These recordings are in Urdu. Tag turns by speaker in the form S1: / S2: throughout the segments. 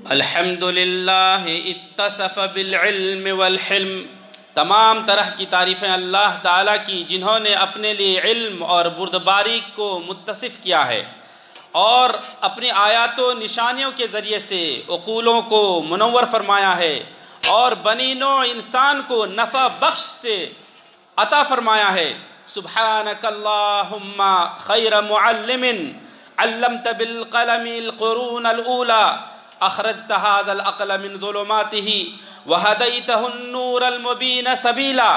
S1: الحمد للہ اتصف بالعلم والحلم، تمام طرح کی تعریفیں اللہ تعالیٰ کی جنہوں نے اپنے لیے علم اور بردباری کو متصف کیا ہے اور اپنی آیات و نشانیوں کے ذریعے سے عقولوں کو منور فرمایا ہے اور بنی نوع انسان کو نفع بخش سے عطا فرمایا ہے۔ سبحانک اللہم خیر معلم علمت بالقلم القرون الاولی اخرجت هذا العقل من ظلماته وهديته النور المبين سبیلا۔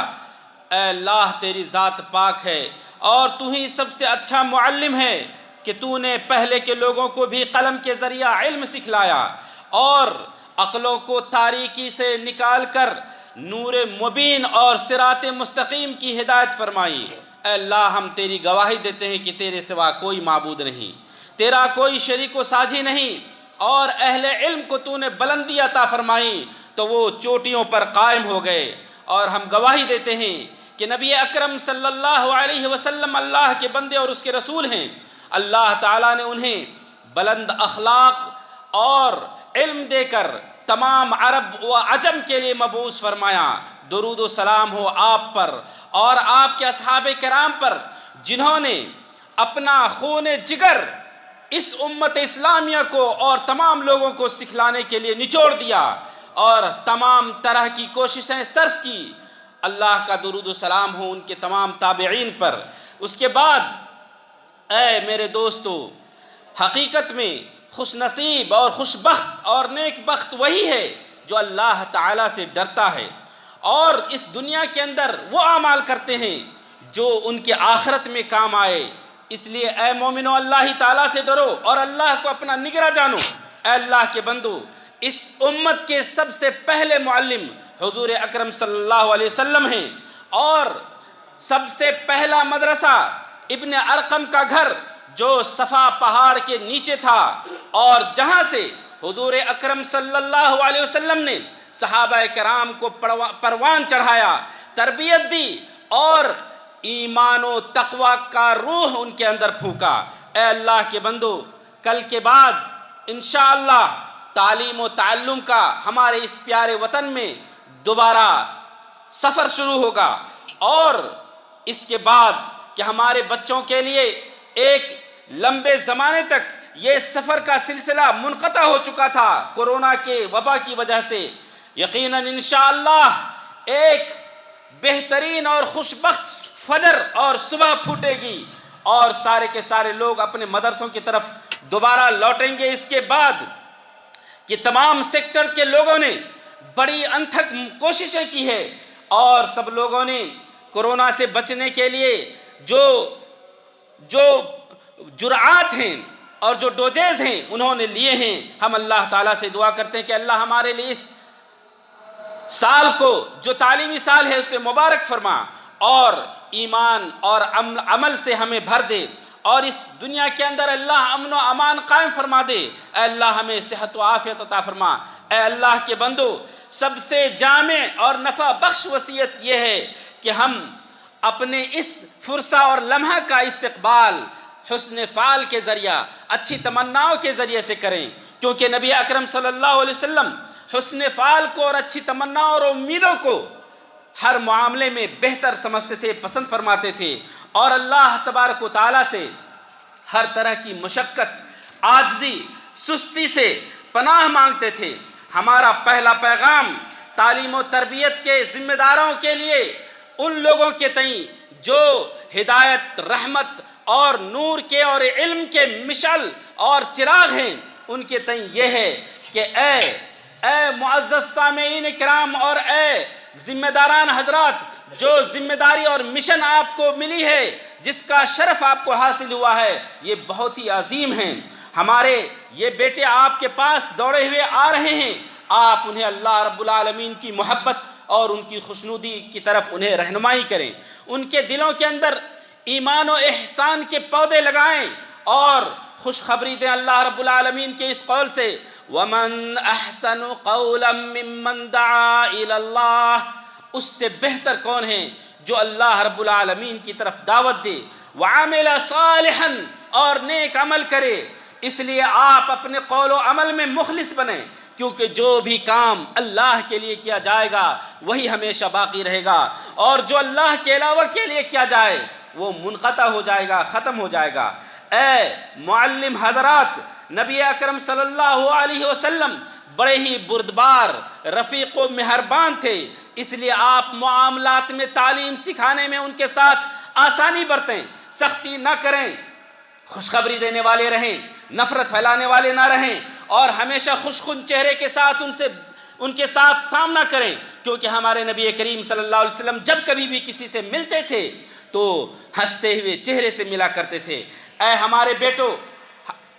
S1: اے اللہ تیری ذات پاک ہے اور تو ہی سب سے اچھا معلم ہے کہ تو نے پہلے کے لوگوں کو بھی قلم کے ذریعہ علم سکھلایا اور عقلوں کو تاریکی سے نکال کر نور مبین اور صراط مستقیم کی ہدایت فرمائی۔ اے اللہ ہم تیری گواہی دیتے ہیں کہ تیرے سوا کوئی معبود نہیں، تیرا کوئی شریک و ساجی نہیں، اور اہل علم کو تو نے بلندی عطا فرمائی تو وہ چوٹیوں پر قائم ہو گئے۔ اور ہم گواہی دیتے ہیں کہ نبی اکرم صلی اللہ علیہ وسلم اللہ کے بندے اور اس کے رسول ہیں۔ اللہ تعالیٰ نے انہیں بلند اخلاق اور علم دے کر تمام عرب و عجم کے لیے مبعوث فرمایا۔ درود و سلام ہو آپ پر اور آپ کے اصحاب کرام پر جنہوں نے اپنا خون جگر اس امت اسلامیہ کو اور تمام لوگوں کو سکھلانے کے لیے نچوڑ دیا اور تمام طرح کی کوششیں صرف کی۔ اللہ کا درود و سلام ہو ان کے تمام تابعین پر۔ اس کے بعد اے میرے دوستو، حقیقت میں خوش نصیب اور خوش بخت اور نیک بخت وہی ہے جو اللہ تعالیٰ سے ڈرتا ہے اور اس دنیا کے اندر وہ اعمال کرتے ہیں جو ان کے آخرت میں کام آئے۔ اس لیے اے مومنو اللہ تعالیٰ سے ڈرو اور اللہ کو اپنا نگراں جانو۔ اے اللہ کے بندو، اس امت کے سب سے پہلے معلم حضور اکرم صلی اللہ علیہ وسلم ہیں اور سب سے پہلا مدرسہ ابن ارقم کا گھر جو صفا پہاڑ کے نیچے تھا اور جہاں سے حضور اکرم صلی اللہ علیہ وسلم نے صحابہ کرام کو پروان چڑھایا، تربیت دی اور ایمان و تقوی کا روح ان کے اندر پھونکا۔ اے اللہ کے بندو، کل کے بعد انشاءاللہ تعلیم و تعلم کا ہمارے اس پیارے وطن میں دوبارہ سفر شروع ہوگا اور اس کے بعد کہ ہمارے بچوں کے لیے ایک لمبے زمانے تک یہ سفر کا سلسلہ منقطع ہو چکا تھا کورونا کے وبا کی وجہ سے، یقیناً انشاءاللہ ایک بہترین اور خوشبخت فجر اور صبح پھوٹے گی اور سارے کے سارے لوگ اپنے مدرسوں کی طرف دوبارہ لوٹیں گے۔ اس کے بعد کہ تمام سیکٹر کے لوگوں نے بڑی انتھک کوششیں کی ہے اور سب لوگوں نے کورونا سے بچنے کے لیے جو جرعات ہیں اور جو ڈوزز ہیں انہوں نے لیے ہیں۔ ہم اللہ تعالیٰ سے دعا کرتے ہیں کہ اللہ ہمارے لیے اس سال کو جو تعلیمی سال ہے اسے مبارک فرما اور ایمان اور عمل سے ہمیں بھر دے اور اس دنیا کے اندر اللہ امن و امان قائم فرما دے۔ اے اللہ ہمیں صحت و عافیت عطا فرما۔ اے اللہ کے بندو، سب سے جامع اور نفع بخش وصیت یہ ہے کہ ہم اپنے اس فرصہ اور لمحہ کا استقبال حسن فعل کے ذریعہ، اچھی تمناؤں کے ذریعے سے کریں، کیونکہ نبی اکرم صلی اللہ علیہ وسلم حسن فعل کو اور اچھی تمناؤں اور امیدوں کو ہر معاملے میں بہتر سمجھتے تھے، پسند فرماتے تھے اور اللہ تبارک و تعالیٰ سے ہر طرح کی مشقت، عاجزی، سستی سے پناہ مانگتے تھے۔ ہمارا پہلا پیغام تعلیم و تربیت کے ذمہ داروں کے لیے، ان لوگوں کے تئیں جو ہدایت، رحمت اور نور کے اور علم کے مشعل اور چراغ ہیں، ان کے تئیں یہ ہے کہ اے معزز سامعین کرام اور اے ذمہ داران حضرات، جو ذمہ داری اور مشن آپ کو ملی ہے، جس کا شرف آپ کو حاصل ہوا ہے، یہ بہت ہی عظیم ہیں۔ ہمارے یہ بیٹے آپ کے پاس دوڑے ہوئے آ رہے ہیں، آپ انہیں اللہ رب العالمین کی محبت اور ان کی خوشنودی کی طرف انہیں رہنمائی کریں، ان کے دلوں کے اندر ایمان و احسان کے پودے لگائیں اور خوشخبری دیں اللہ رب العالمین کے اس قول سے، وَمَنْ أَحْسَنُ قَوْلًا مِّمَّنْ دَعَا إِلَى اللَّهِ، اس سے بہتر کون ہے جو اللہ رب العالمین کی طرف دعوت دے، وَعَمِلَ صَالِحًا، اور نیک عمل کرے۔ اس لیے آپ اپنے قول و عمل میں مخلص بنیں، کیونکہ جو بھی کام اللہ کے لیے کیا جائے گا وہی ہمیشہ باقی رہے گا، اور جو اللہ کے علاوہ کے لیے کیا جائے وہ منقطع ہو جائے گا، ختم ہو جائے گا۔ اے معلم حضرات، نبی اکرم صلی اللہ علیہ وسلم بڑے ہی بردبار، رفیق و مہربان تھے، اس لیے آپ معاملات میں، تعلیم سکھانے میں ان کے ساتھ آسانی برتیں، سختی نہ کریں، خوشخبری دینے والے رہیں، نفرت پھیلانے والے نہ رہیں، اور ہمیشہ خوشخن چہرے کے ساتھ ان کے ساتھ سامنا کریں، کیونکہ ہمارے نبی کریم صلی اللہ علیہ وسلم جب کبھی بھی کسی سے ملتے تھے تو ہنستے ہوئے چہرے سے ملا کرتے تھے۔ اے ہمارے بیٹو،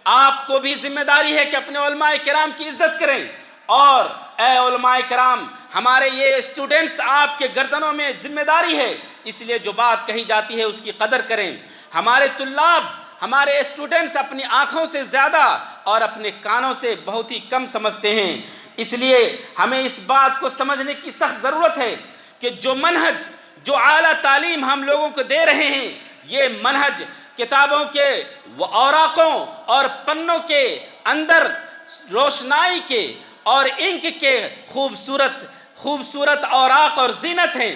S1: آپ کو بھی ذمہ داری ہے کہ اپنے علماء کرام کی عزت کریں، اور اے علماء کرام، ہمارے یہ اسٹوڈنٹس آپ کے گردنوں میں ذمہ داری ہے، اس لیے جو بات کہی جاتی ہے اس کی قدر کریں۔ ہمارے طلاب، ہمارے اسٹوڈنٹس اپنی آنکھوں سے زیادہ اور اپنے کانوں سے بہت ہی کم سمجھتے ہیں، اس لیے ہمیں اس بات کو سمجھنے کی سخت ضرورت ہے کہ جو منہج، جو اعلیٰ تعلیم ہم لوگوں کو دے رہے ہیں، یہ منہج کتابوں کے اوراقوں اور پنوں کے اندر روشنائی کے اور انک کے خوبصورت اوراق اور زینت ہیں،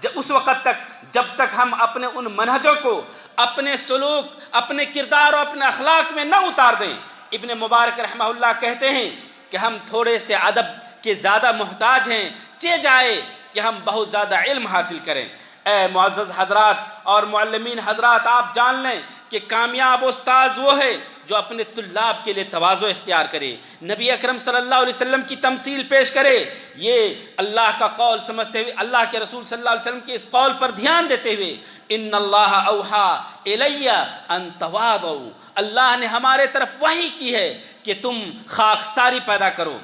S1: اس وقت تک جب تک ہم اپنے ان منہجوں کو اپنے سلوک، اپنے کردار اور اپنے اخلاق میں نہ اتار دیں۔ ابن مبارک رحمہ اللہ کہتے ہیں کہ ہم تھوڑے سے ادب کے زیادہ محتاج ہیں، چہ جائے کہ ہم بہت زیادہ علم حاصل کریں۔ اے معزز حضرات اور معلمین حضرات، آپ جان لیں کہ کامیاب استاذ وہ ہے جو اپنے طلاب کے لیے تواضع اختیار کرے، نبی اکرم صلی اللہ علیہ وسلم کی تمثیل پیش کرے، یہ اللہ کا قول سمجھتے ہوئے، اللہ کے رسول صلی اللہ علیہ وسلم کے اس قول پر دھیان دیتے ہوئے، ان اللہ اوحی الی ان تواضعوا، اللہ نے ہمارے طرف وحی کی ہے کہ تم خاکساری پیدا کرو،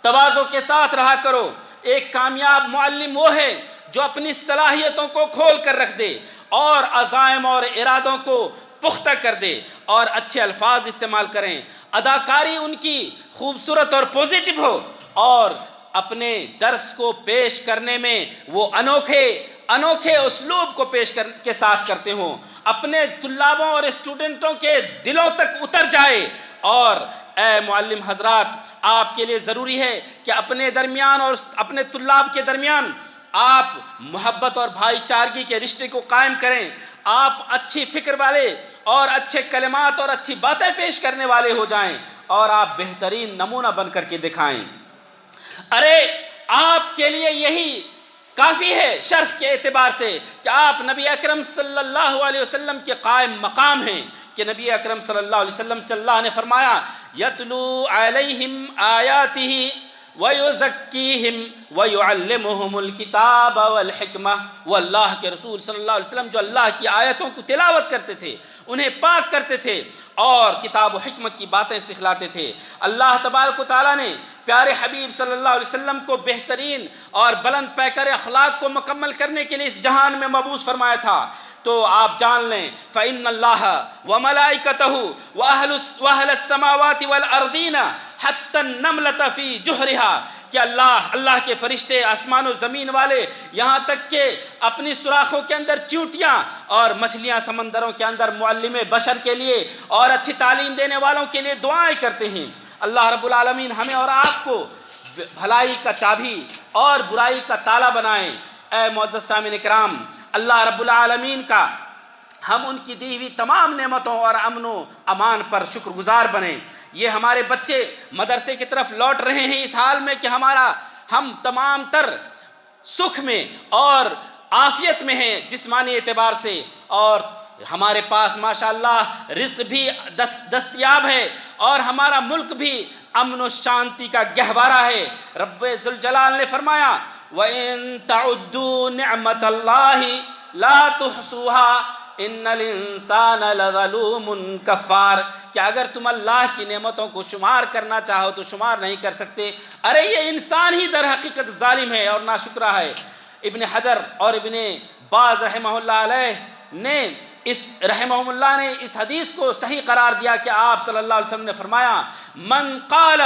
S1: تواضع کے ساتھ رہا کرو۔ ایک کامیاب معلم وہ ہے جو اپنی صلاحیتوں کو کھول کر رکھ دے اور عزائم اور ارادوں کو پختہ کر دے اور اچھے الفاظ استعمال کریں، اداکاری ان کی خوبصورت اور پوزیٹو ہو، اور اپنے درس کو پیش کرنے میں وہ انوکھے اسلوب کو کے ساتھ کرتے ہوں، اپنے طلابوں اور اسٹوڈنٹوں کے دلوں تک اتر جائے۔ اور اے معلم حضرات، آپ کے لیے ضروری ہے کہ اپنے درمیان اور اپنے طلاب کے درمیان آپ محبت اور بھائی چارگی کے رشتے کو قائم کریں، آپ اچھی فکر والے اور اچھے کلمات اور اچھی باتیں پیش کرنے والے ہو جائیں، اور آپ بہترین نمونہ بن کر کے دکھائیں۔ ارے آپ کے لیے یہی کافی ہے شرف کے اعتبار سے کہ آپ نبی اکرم صلی اللہ علیہ وسلم کے قائم مقام ہیں، کہ نبی اکرم صلی اللہ علیہ وسلم سے اللہ نے فرمایا یتلو علیہم آیاتہ وَيُزَكِّيهِمْ وَيُعَلِّمُهُمُ الْكِتَابَ وَالْحِكْمَةَ، وہ اللہ کے رسول صلی اللہ علیہ وسلم جو اللہ کی آیتوں کو تلاوت کرتے تھے، انہیں پاک کرتے تھے اور کتاب و حکمت کی باتیں سکھلاتے تھے۔ اللہ تبارک و تعالیٰ نے پیارے حبیب صلی اللہ علیہ وسلم کو بہترین اور بلند پیکر اخلاق کو مکمل کرنے کے لیے اس جہان میں مبعوث فرمایا تھا۔ تو آپ جان لیں فَإِنَّ اللَّهَ وَمَلَائِكَتَهُ وَأَهْلَ السَّمَاوَاتِ وَالْأَرْضِينَ حَتَّى النَّمْلَةَ فِي جُحْرِهَا، کہ اللہ کے فرشتے، آسمان و زمین والے، یہاں تک کہ اپنی سوراخوں کے اندر چیونٹیاں اور مچھلیاں سمندروں کے اندر معلم بشر کے لیے اور اچھی تعلیم دینے والوں کے لیے دعائیں کرتے ہیں۔ اللہ رب العالمین ہمیں اور آپ کو بھلائی کا چابی اور برائی کا تالا بنائیں۔ اے معزز سامعین کرام، اللہ رب العالمین کا ہم ان کی دی ہوئی تمام نعمتوں اور امن و امان پر شکر گزار بنیں۔ یہ ہمارے بچے مدرسے کی طرف لوٹ رہے ہیں اس حال میں کہ ہم تمام تر سکھ میں اور عافیت میں ہیں جسمانی اعتبار سے، اور ہمارے پاس ماشاءاللہ رزق بھی دستیاب ہے، اور ہمارا ملک بھی امن و شانتی کا گہوارہ ہے۔ رب ذوالجلال نے فرمایا وَإِن تَعُدُّوا نِعْمَةَ اللَّهِ لَا تُحْصُوهَا ان الانسان لظلوم کفار، کہ اگر تم اللہ کی نعمتوں کو شمار کرنا چاہو تو شمار نہیں کر سکتے۔ ارے یہ انسان ہی در حقیقت ظالم ہے اور ناشکرہ ہے۔ ابن حجر اور ابن باز رحمہ اللہ علیہ نے اس حدیث کو صحیح قرار دیا کہ آپ صلی اللہ علیہ وسلم نے فرمایا من قال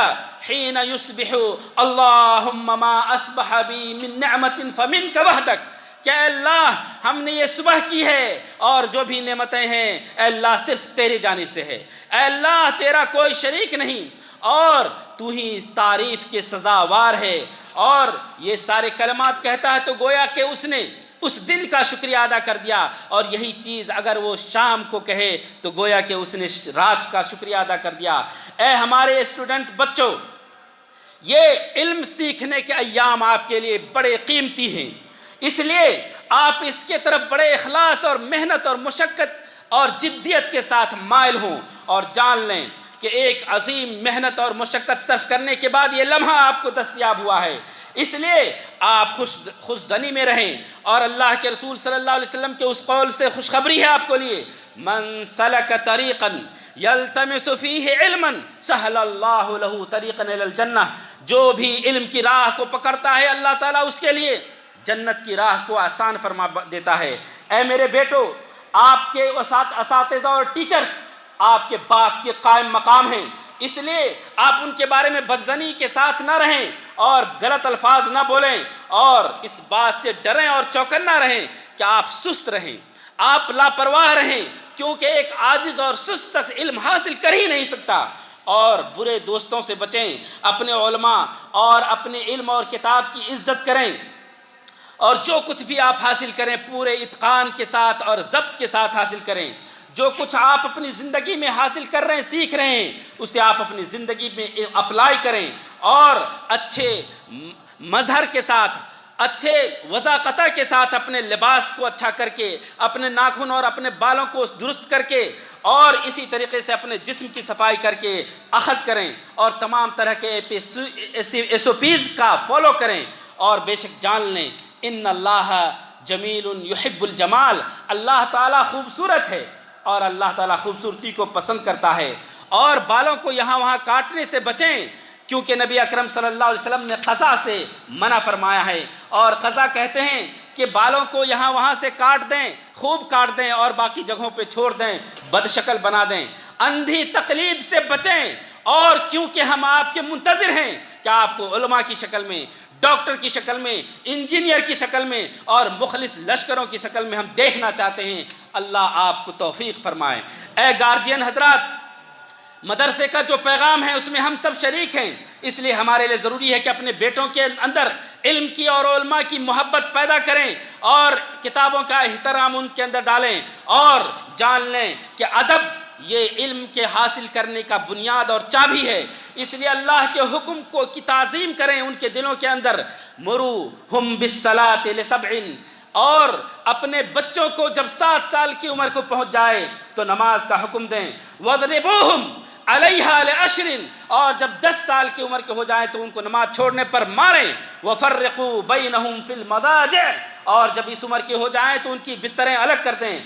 S1: حین یصبح اللہم ما اصبح بی من نعمت فمنک وحدک، کہ اے اللہ ہم نے یہ صبح کی ہے اور جو بھی نعمتیں ہیں اے اللہ صرف تیری جانب سے ہے، اے اللہ تیرا کوئی شریک نہیں اور تو ہی تعریف کے سزاوار ہے۔ اور یہ سارے کلمات کہتا ہے تو گویا کہ اس نے اس دن کا شکریہ ادا کر دیا، اور یہی چیز اگر وہ شام کو کہے تو گویا کہ اس نے رات کا شکریہ ادا کر دیا۔ اے ہمارے اسٹوڈنٹ بچوں، یہ علم سیکھنے کے ایام آپ کے لیے بڑے قیمتی ہیں، اس لیے آپ اس کے طرف بڑے اخلاص اور محنت اور مشقت اور جدیت کے ساتھ مائل ہوں، اور جان لیں کہ ایک عظیم محنت اور مشقت صرف کرنے کے بعد یہ لمحہ آپ کو دستیاب ہوا ہے۔ اس لیے آپ خوشظنی میں رہیں، اور اللہ کے رسول صلی اللہ علیہ وسلم کے اس قول سے خوشخبری ہے آپ کو لیے، من سلک طریقا یلتمس فیہ علما سہل اللہ لہ طریقا الی الجنہ، جو بھی علم کی راہ کو پکڑتا ہے اللہ تعالیٰ اس کے لیے جنت کی راہ کو آسان فرما دیتا ہے۔ اے میرے بیٹو، آپ کے اساتذہ اور ٹیچرز آپ کے باپ کے قائم مقام ہیں، اس لیے آپ ان کے بارے میں بدظنی کے ساتھ نہ رہیں اور غلط الفاظ نہ بولیں، اور اس بات سے ڈریں اور چوکنا رہیں کہ آپ سست رہیں، آپ لاپرواہ رہیں، کیونکہ ایک عاجز اور سست شخص علم حاصل کر ہی نہیں سکتا۔ اور برے دوستوں سے بچیں، اپنے علماء اور اپنے علم اور کتاب کی عزت کریں، اور جو کچھ بھی آپ حاصل کریں پورے اتقان کے ساتھ اور ضبط کے ساتھ حاصل کریں۔ جو کچھ آپ اپنی زندگی میں حاصل کر رہے ہیں، سیکھ رہے ہیں، اسے آپ اپنی زندگی میں اپلائی کریں، اور اچھے مظہر کے ساتھ، اچھے وضاقتہ کے ساتھ اپنے لباس کو اچھا کر کے، اپنے ناخن اور اپنے بالوں کو درست کر کے، اور اسی طریقے سے اپنے جسم کی صفائی کر کے اخذ کریں، اور تمام طرح کے ایس او پیز کا فالو کریں، اور بے شک جان لیں ان اللہ جمیل یحب الجمال، اللہ تعالیٰ خوبصورت ہے اور اللہ تعالیٰ خوبصورتی کو پسند کرتا ہے۔ اور بالوں کو یہاں وہاں کاٹنے سے بچیں، کیونکہ نبی اکرم صلی اللہ علیہ وسلم نے قضا سے منع فرمایا ہے، اور قضا کہتے ہیں کہ بالوں کو یہاں وہاں سے کاٹ دیں، خوب کاٹ دیں اور باقی جگہوں پہ چھوڑ دیں، بد شکل بنا دیں۔ اندھی تقلید سے بچیں، اور کیونکہ ہم آپ کے منتظر ہیں کہ آپ کو علماء کی شکل میں، ڈاکٹر کی شکل میں، انجینئر کی شکل میں اور مخلص لشکروں کی شکل میں ہم دیکھنا چاہتے ہیں۔ اللہ آپ کو توفیق فرمائے۔ اے گارجین حضرات، مدرسے کا جو پیغام ہے اس میں ہم سب شریک ہیں، اس لیے ہمارے لیے ضروری ہے کہ اپنے بیٹوں کے اندر علم کی اور علماء کی محبت پیدا کریں، اور کتابوں کا احترام ان کے اندر ڈالیں، اور جان لیں کہ ادب یہ علم کے حاصل کرنے کا بنیاد اور چابی ہے۔ اس لیے اللہ کے حکم کی تعظیم کریں ان کے دلوں کے اندر، مروہم بالصلاۃ لسبع، اور اپنے بچوں کو جب 7 سال کی عمر کو پہنچ جائے تو نماز کا حکم دیں، وَاضْرِبُوهُمْ عَلَيْهَا لِعَشْرٍ، اور جب 10 سال کی عمر کے ہو جائیں تو ان کو نماز چھوڑنے پر ماریں، وَفَرِّقُوا بَيْنَهُمْ فِي الْمَضَاجِعِ، اور جب اس عمر کے ہو جائیں تو ان کی بستریں الگ کر دیں۔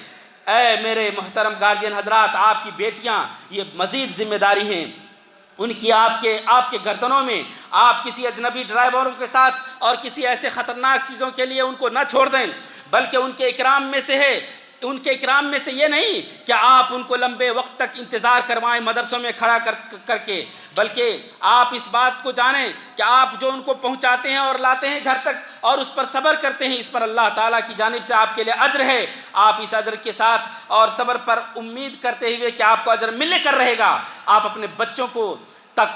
S1: اے میرے محترم گارجین حضرات، آپ کی بیٹیاں یہ مزید ذمہ داری ہیں، ان کی آپ کے گردنوں میں آپ کسی اجنبی ڈرائیوروں کے ساتھ اور کسی ایسے خطرناک چیزوں کے لیے ان کو نہ چھوڑ دیں، بلکہ ان کے اکرام میں سے ہے، ان کے اکرام میں سے یہ نہیں کہ آپ ان کو لمبے وقت تک انتظار کروائیں مدرسوں میں کھڑا کر کے، بلکہ آپ اس بات کو جانیں کہ آپ جو ان کو پہنچاتے ہیں اور لاتے ہیں گھر تک اور اس پر صبر کرتے ہیں، اس پر اللہ تعالیٰ کی جانب سے آپ کے لیے اجر ہے۔ آپ اس اجر کے ساتھ اور صبر پر امید کرتے ہوئے کہ آپ کو اجر ملنے کر رہے گا، آپ اپنے بچوں کو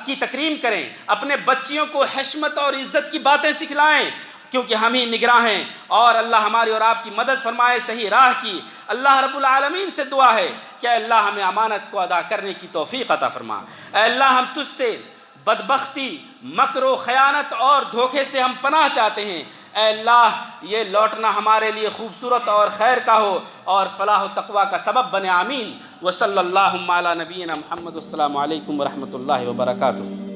S1: کی تکریم کریں، اپنے بچیوں کو حشمت اور عزت کی باتیں سکھلائیں، کیونکہ ہم ہی نگراں ہیں، اور اللہ ہماری اور آپ کی مدد فرمائے صحیح راہ کی۔ اللہ رب العالمین سے دعا ہے کہ اے اللہ ہمیں امانت کو ادا کرنے کی توفیق عطا فرما۔ اے اللہ ہم تجھ سے بدبختی، مکر و خیانت اور دھوکے سے ہم پناہ چاہتے ہیں۔ اے اللہ یہ لوٹنا ہمارے لیے خوبصورت اور خیر کا ہو اور فلاح و تقوی کا سبب بنے، آمین۔ وصلی اللہ علی نبینا محمد، السلام علیکم ورحمۃ اللہ وبرکاتہ۔